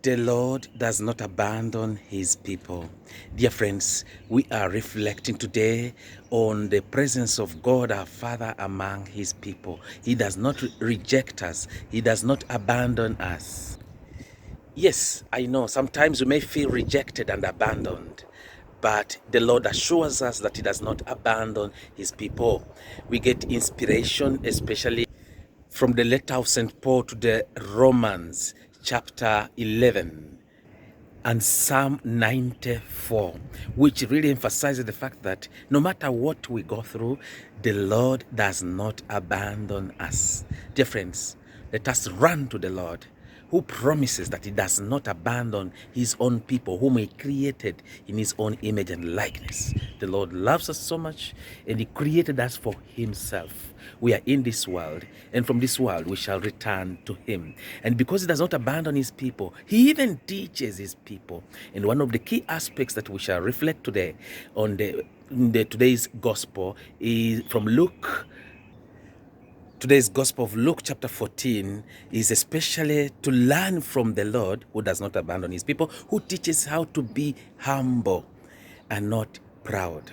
The Lord does not abandon his people. Dear friends, we are reflecting today on the presence of God our Father among his people. He does not reject us. He does not abandon us. Yes, I know sometimes we may feel rejected and abandoned, but the Lord assures us that he does not abandon his people. We get inspiration, especially from the letter of St. Paul to the Romans, chapter 11 and Psalm 94, which really emphasizes the fact that no matter what we go through, the Lord does not abandon us. Dear friends, let us run to the Lord, who promises that he does not abandon his own people, whom he created in his own image and likeness. The Lord loves us so much, and he created us for himself. We are in this world, and from this world we shall return to him. And because he does not abandon his people, he even teaches his people. And one of the key aspects that we shall reflect today on today's gospel is from Luke. Today's Gospel of Luke chapter 14 is especially to learn from the Lord, who does not abandon his people, who teaches how to be humble and not proud.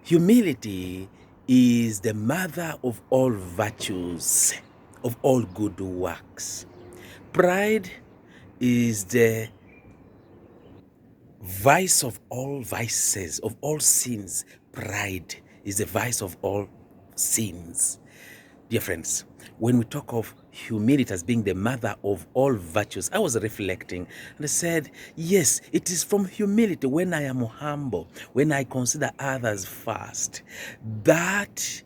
Humility is the mother of all virtues, of all good works. Pride is the vice of all vices, of all sins. Pride is the vice of all sins. Dear friends, when we talk of humility as being the mother of all virtues, I was reflecting and I said, yes, it is from humility, when I am humble, when I consider others first, that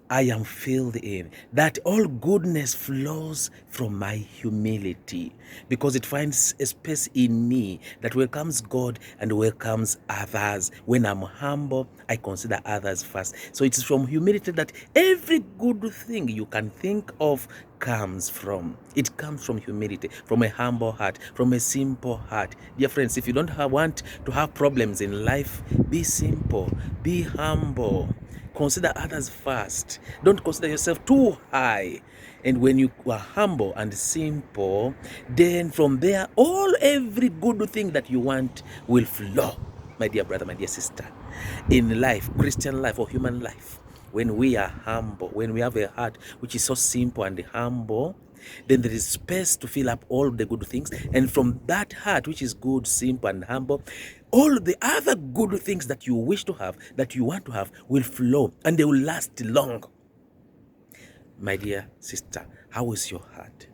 I am filled in, that all goodness flows from my humility, because it finds a space in me that welcomes God and welcomes others. When I'm humble, I consider others first. So it is from humility that every good thing you can think of comes from. It comes from humility, from a humble heart, from a simple heart. Dear friends, if you don't want to have problems in life, be simple, be humble. Consider others first. Don't consider yourself too high. And when you are humble and simple, then from there, every good thing that you want will flow. My dear brother, my dear sister, in life, Christian life or human life, when we are humble, when we have a heart which is so simple and humble, then there is space to fill up all the good things. And from that heart, which is good, simple, and humble, all the other good things that you wish to have, that you want to have, will flow and they will last long. My dear sister, how is your heart?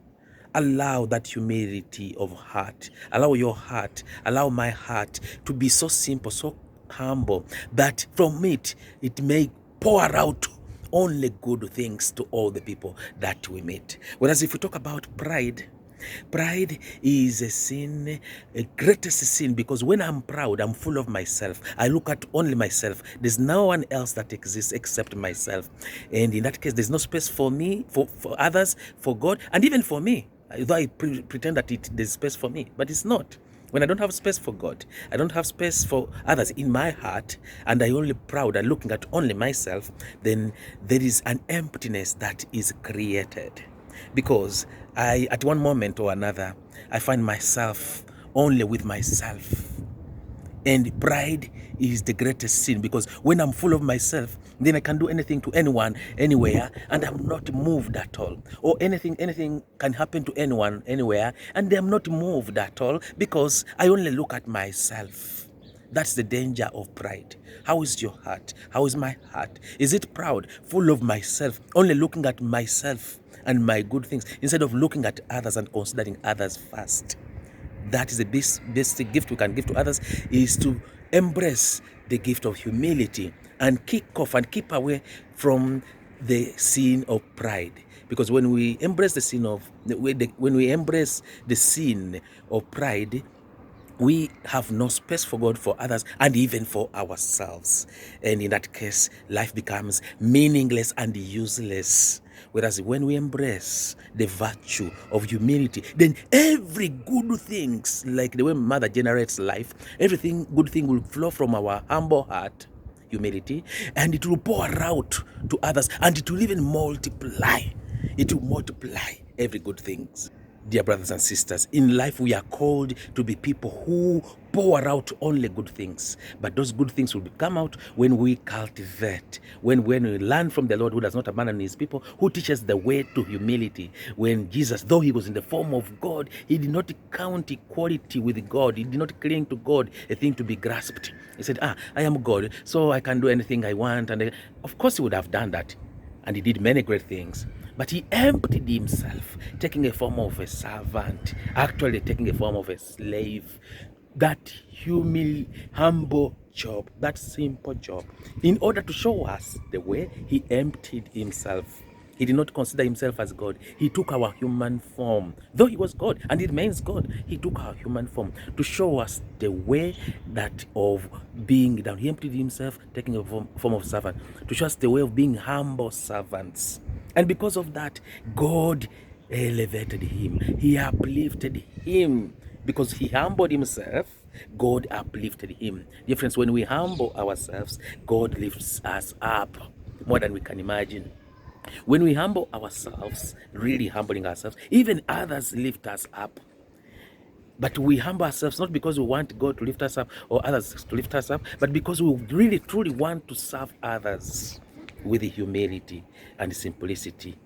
Allow that humility of heart. Allow your heart, allow my heart to be so simple, so humble, that from it may pour out only good things to all the people that we meet. Whereas if we talk about pride, pride is a sin, a greatest sin, because when I'm proud, I'm full of myself. I look at only myself. There's no one else that exists except myself. And in that case, there's no space for me, for others, for God, and even for me. Though I pretend that there's space for me, but it's not. When I don't have space for God, I don't have space for others in my heart, and I only proud and looking at only myself, then there is an emptiness that is created. Because at one moment or another, I find myself only with myself. And pride is the greatest sin, because when I'm full of myself, then I can do anything to anyone, anywhere, and I'm not moved at all. Or anything can happen to anyone, anywhere, and I'm not moved at all, because I only look at myself. That's the danger of pride. How is your heart? How is my heart? Is it proud, full of myself, only looking at myself and my good things, instead of looking at others and considering others first? That is the best gift we can give to others, is to embrace the gift of humility and kick off and keep away from the sin of pride. Because when we embrace the sin of pride, we have no space for God, for others, and even for ourselves. And in that case, life becomes meaningless and useless. Whereas when we embrace the virtue of humility, then every good things, like the way Mother generates life, everything good thing will flow from our humble heart, humility, and it will pour out to others, and it will even multiply. It will multiply every good things. Dear brothers and sisters, in life we are called to be people who pour out only good things. But those good things will come out when we cultivate, when we learn from the Lord who does not abandon his people, who teaches the way to humility. When Jesus, though he was in the form of God, he did not count equality with God. He did not cling to God, a thing to be grasped. He said, I am God, so I can do anything I want. And of course he would have done that. And he did many great things. But he emptied himself, taking a form of a servant, actually taking a form of a slave. That humble job, that simple job, in order to show us the way, he emptied himself. He did not consider himself as God. He took our human form. Though he was God and he remains God, he took our human form to show us the way that of being down. He emptied himself, taking a form of servant, to show us the way of being humble servants. And because of that, God elevated him. He uplifted him. Because he humbled himself, God uplifted him. Dear friends, when we humble ourselves, God lifts us up more than we can imagine. When we humble ourselves, really humbling ourselves, even others lift us up. But we humble ourselves not because we want God to lift us up or others to lift us up, but because we really truly want to serve others with humility and simplicity.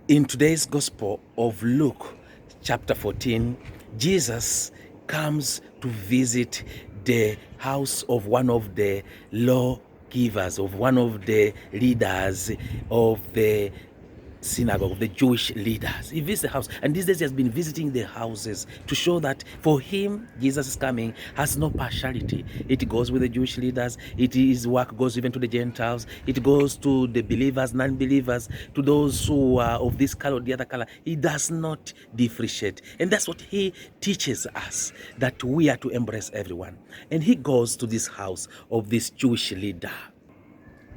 In today's Gospel of Luke, chapter 14, Jesus comes to visit the house of one of the lawgivers, of one of the leaders of the synagogue, the Jewish leaders. He visits the house, and these days he has been visiting the houses to show that for him, Jesus' coming has no partiality. It goes with the Jewish leaders, his work goes even to the Gentiles, it goes to the believers, non-believers, to those who are of this color or the other color. He does not differentiate, and that's what he teaches us, that we are to embrace everyone. And he goes to this house of this Jewish leader.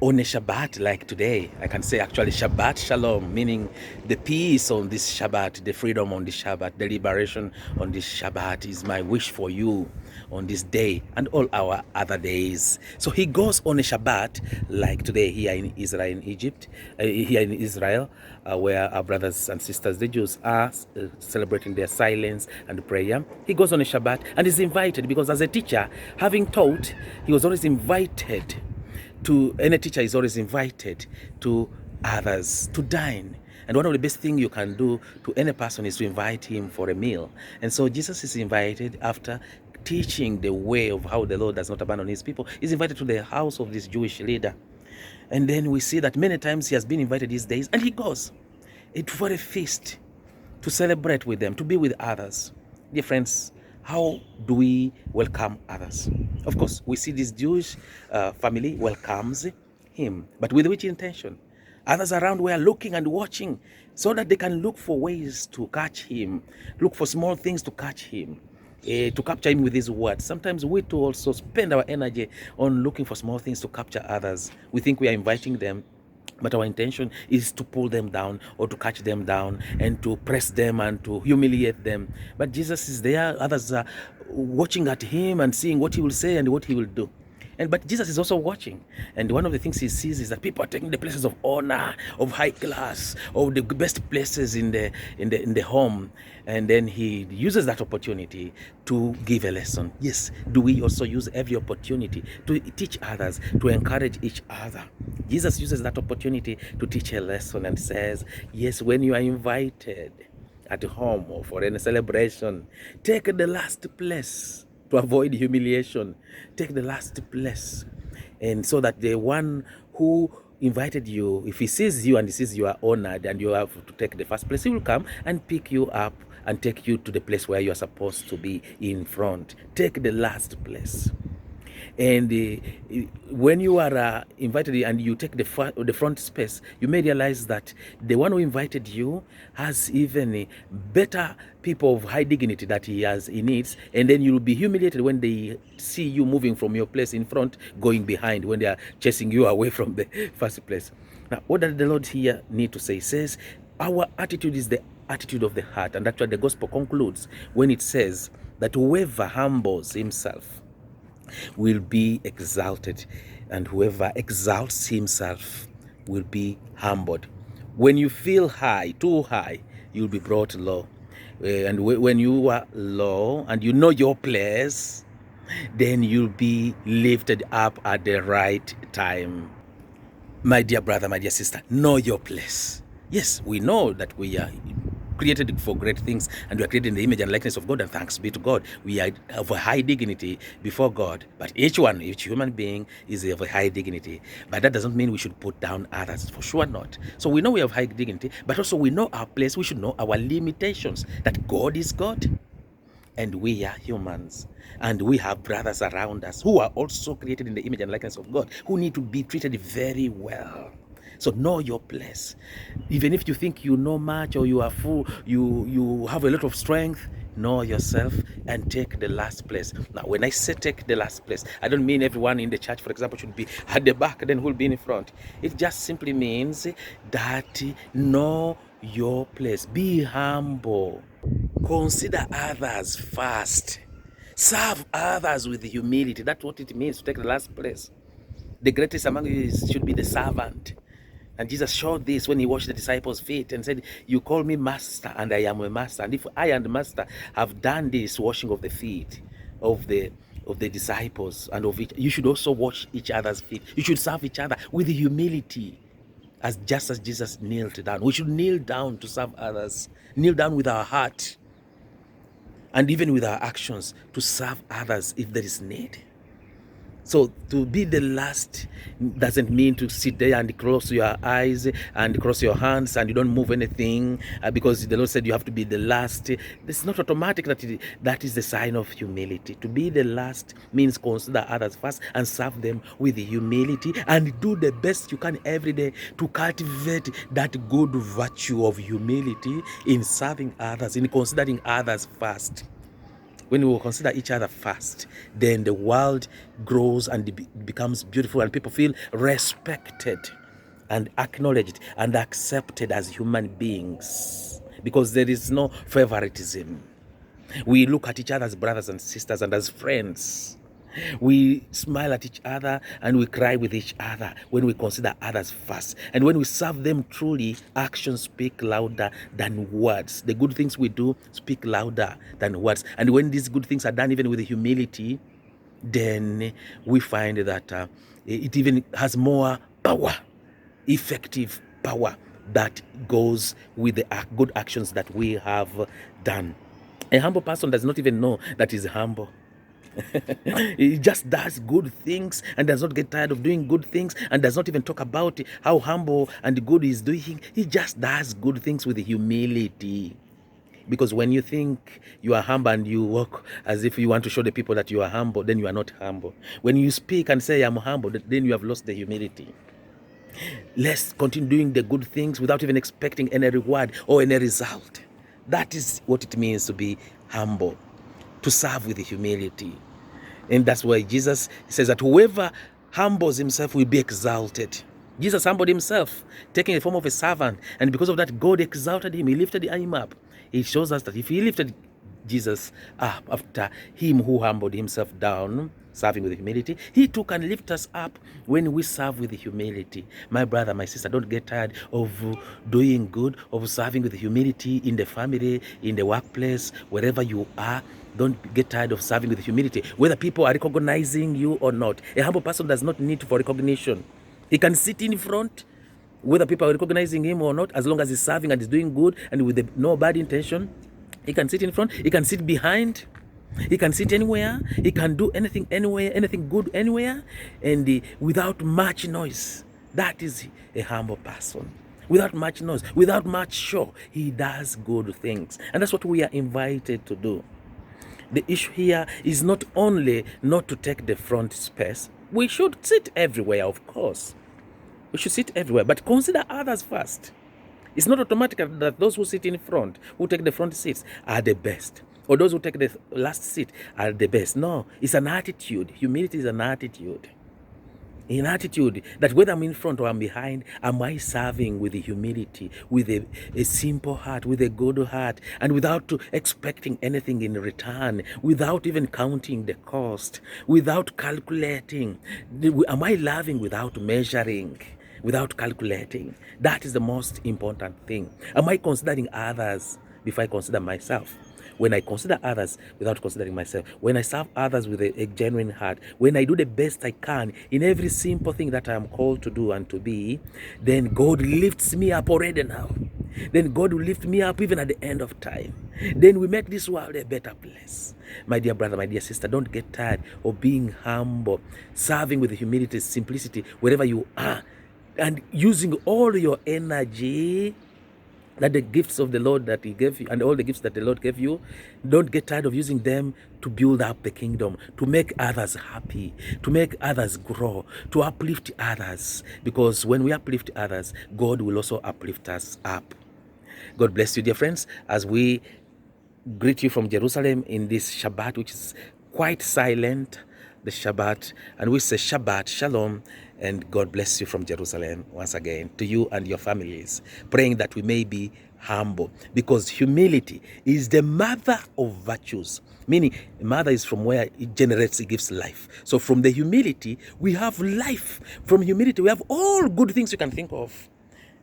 On a Shabbat like today, I can say actually Shabbat Shalom, meaning the peace on this Shabbat, the freedom on this Shabbat, the liberation on this Shabbat is my wish for you on this day and all our other days. So he goes on a Shabbat like today here in Israel, in Egypt, here in Israel, where our brothers and sisters, the Jews, are celebrating their silence and prayer. He goes on a Shabbat and is invited because as a teacher, having taught, he was always invited to, any teacher is always invited to others to dine. And one of the best things you can do to any person is to invite him for a meal. And so Jesus is invited after teaching the way of how the Lord does not abandon his people. He's invited to the house of this Jewish leader. And then we see that many times he has been invited these days, and he goes for a feast to celebrate with them, to be with others. Dear friends, how do we welcome others? Of course, we see this Jewish family welcomes him, but with which intention? Others around were looking and watching so that they can look for ways to catch him, look for small things to catch him, to capture him with his words. Sometimes we too also spend our energy on looking for small things to capture others. We think we are inviting them, but our intention is to pull them down or to catch them down and to press them and to humiliate them. But Jesus is there, others are watching at him and seeing what he will say and what he will do. But Jesus is also watching, and one of the things he sees is that people are taking the places of honor, of high class, of the best places in the home, and then he uses that opportunity to give a lesson. Yes, do we also use every opportunity to teach others, to encourage each other? Jesus uses that opportunity to teach a lesson and says, yes, when you are invited at home or for any celebration, take the last place. To avoid humiliation, take the last place. And so that the one who invited you, if he sees you and he sees you are honored and you have to take the first place, he will come and pick you up and take you to the place where you are supposed to be in front. Take the last place. And when you are invited and you take the front space, you may realize that the one who invited you has even better people of high dignity that he needs, and then you will be humiliated when they see you moving from your place in front, going behind, when they are chasing you away from the first place. Now, what does the Lord here need to say? He says, our attitude is the attitude of the heart. And actually the gospel concludes when it says that whoever humbles himself will be exalted, and whoever exalts himself will be humbled. When you feel high, too high, you'll be brought low. And when you are low and you know your place, then you'll be lifted up at the right time. My dear brother, my dear sister, know your place. Yes, we know that we are created for great things, and we are created in the image and likeness of God, and thanks be to God. We are of a high dignity before God, but each human being is of a high dignity. But that doesn't mean we should put down others, for sure not. So we know we have high dignity, but also we know our place. We should know our limitations, that God is God and we are humans, and we have brothers around us who are also created in the image and likeness of God, who need to be treated very well. So know your place. Even if you think you know much, or you are full, you have a lot of strength, know yourself and take the last place. Now, when I say take the last place, I don't mean everyone in the church, for example, should be at the back, then who'll be in front. It just simply means that know your place. Be humble. Consider others first. Serve others with humility. That's what it means to take the last place. The greatest among you should be the servant. And Jesus showed this when he washed the disciples' feet and said, you call me master, and I am a master. And if I and the master have done this washing of the feet of the disciples and of each, you should also wash each other's feet. You should serve each other with humility, just as Jesus kneeled down. We should kneel down to serve others. Kneel down with our heart and even with our actions to serve others if there is need. So to be the last doesn't mean to sit there and close your eyes and cross your hands and you don't move anything because the Lord said you have to be the last. It's not automatic that is the sign of humility. To be the last means consider others first and serve them with humility, and do the best you can every day to cultivate that good virtue of humility in serving others, in considering others first. When we will consider each other first, then the world grows and becomes beautiful, and people feel respected and acknowledged and accepted as human beings, because there is no favoritism. We look at each other as brothers and sisters and as friends. We smile at each other and we cry with each other when we consider others first. And when we serve them truly, actions speak louder than words. The good things we do speak louder than words. And when these good things are done even with humility, then we find that it even has more power, effective power that goes with the good actions that we have done. A humble person does not even know that he's humble. He just does good things and does not get tired of doing good things, and does not even talk about how humble and good he's doing. He just does good things with humility. Because when you think you are humble and you walk as if you want to show the people that you are humble, then you are not humble. When you speak and say I'm humble, then you have lost the humility. Let's continue doing the good things without even expecting any reward or any result. That is what it means to be humble, to serve with humility. And that's why Jesus says that whoever humbles himself will be exalted. Jesus humbled himself, taking the form of a servant, and because of that, God exalted him. He lifted him up. It shows us that if he lifted Jesus up after him who humbled himself down, serving with humility, he too can lift us up when we serve with humility. My brother, my sister, don't get tired of doing good, of serving with humility in the family, in the workplace, wherever you are. Don't get tired of serving with humility, whether people are recognizing you or not. A humble person does not need for recognition. He can sit in front, whether people are recognizing him or not, as long as he's serving and he's doing good and with no bad intention. He can sit in front, he can sit behind, he can sit anywhere, he can do anything anywhere, anything good anywhere, and without much noise. That is a humble person. Without much noise, without much show, he does good things. And that's what we are invited to do. The issue here is not only not to take the front space. We should sit everywhere, of course. We should sit everywhere, but consider others first. It's not automatic that those who sit in front, who take the front seats, are the best, or those who take the last seat are the best. No, it's an attitude. Humility is an attitude. An attitude that whether I'm in front or I'm behind, am I serving with humility, with a simple heart, with a good heart, and without expecting anything in return, without even counting the cost, without calculating. Am I loving without measuring, without calculating? That is the most important thing. Am I considering others before I consider myself. When I consider others without considering myself, when I serve others with a genuine heart, when I do the best I can in every simple thing that I am called to do and to be, then God lifts me up already now. Then God will lift me up even at the end of time. Then we make this world a better place. My dear brother, my dear sister, don't get tired of being humble, serving with humility, simplicity, wherever you are, and using all your energy, that the gifts of the Lord that He gave you, and all the gifts that the Lord gave you, don't get tired of using them to build up the kingdom, to make others happy, to make others grow, to uplift others. Because when we uplift others, God will also uplift us up. God bless you, dear friends, as we greet you from Jerusalem in this Shabbat, which is quite silent, the Shabbat, and we say Shabbat, Shalom, and God bless you from Jerusalem once again, to you and your families, praying that we may be humble, because humility is the mother of virtues. Meaning, mother is from where it generates, it gives life. So from the humility, we have life. From humility, we have all good things you can think of.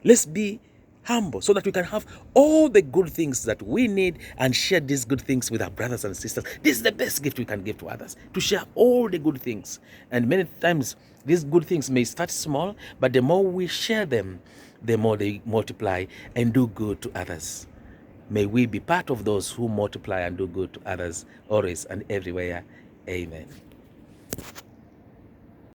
Let's be humble so that we can have all the good things that we need and share these good things with our brothers and sisters. This is the best gift we can give to others, to share all the good things. And many times these good things may start small, but the more we share them, the more they multiply and do good to others. May we be part of those who multiply and do good to others always and everywhere. Amen.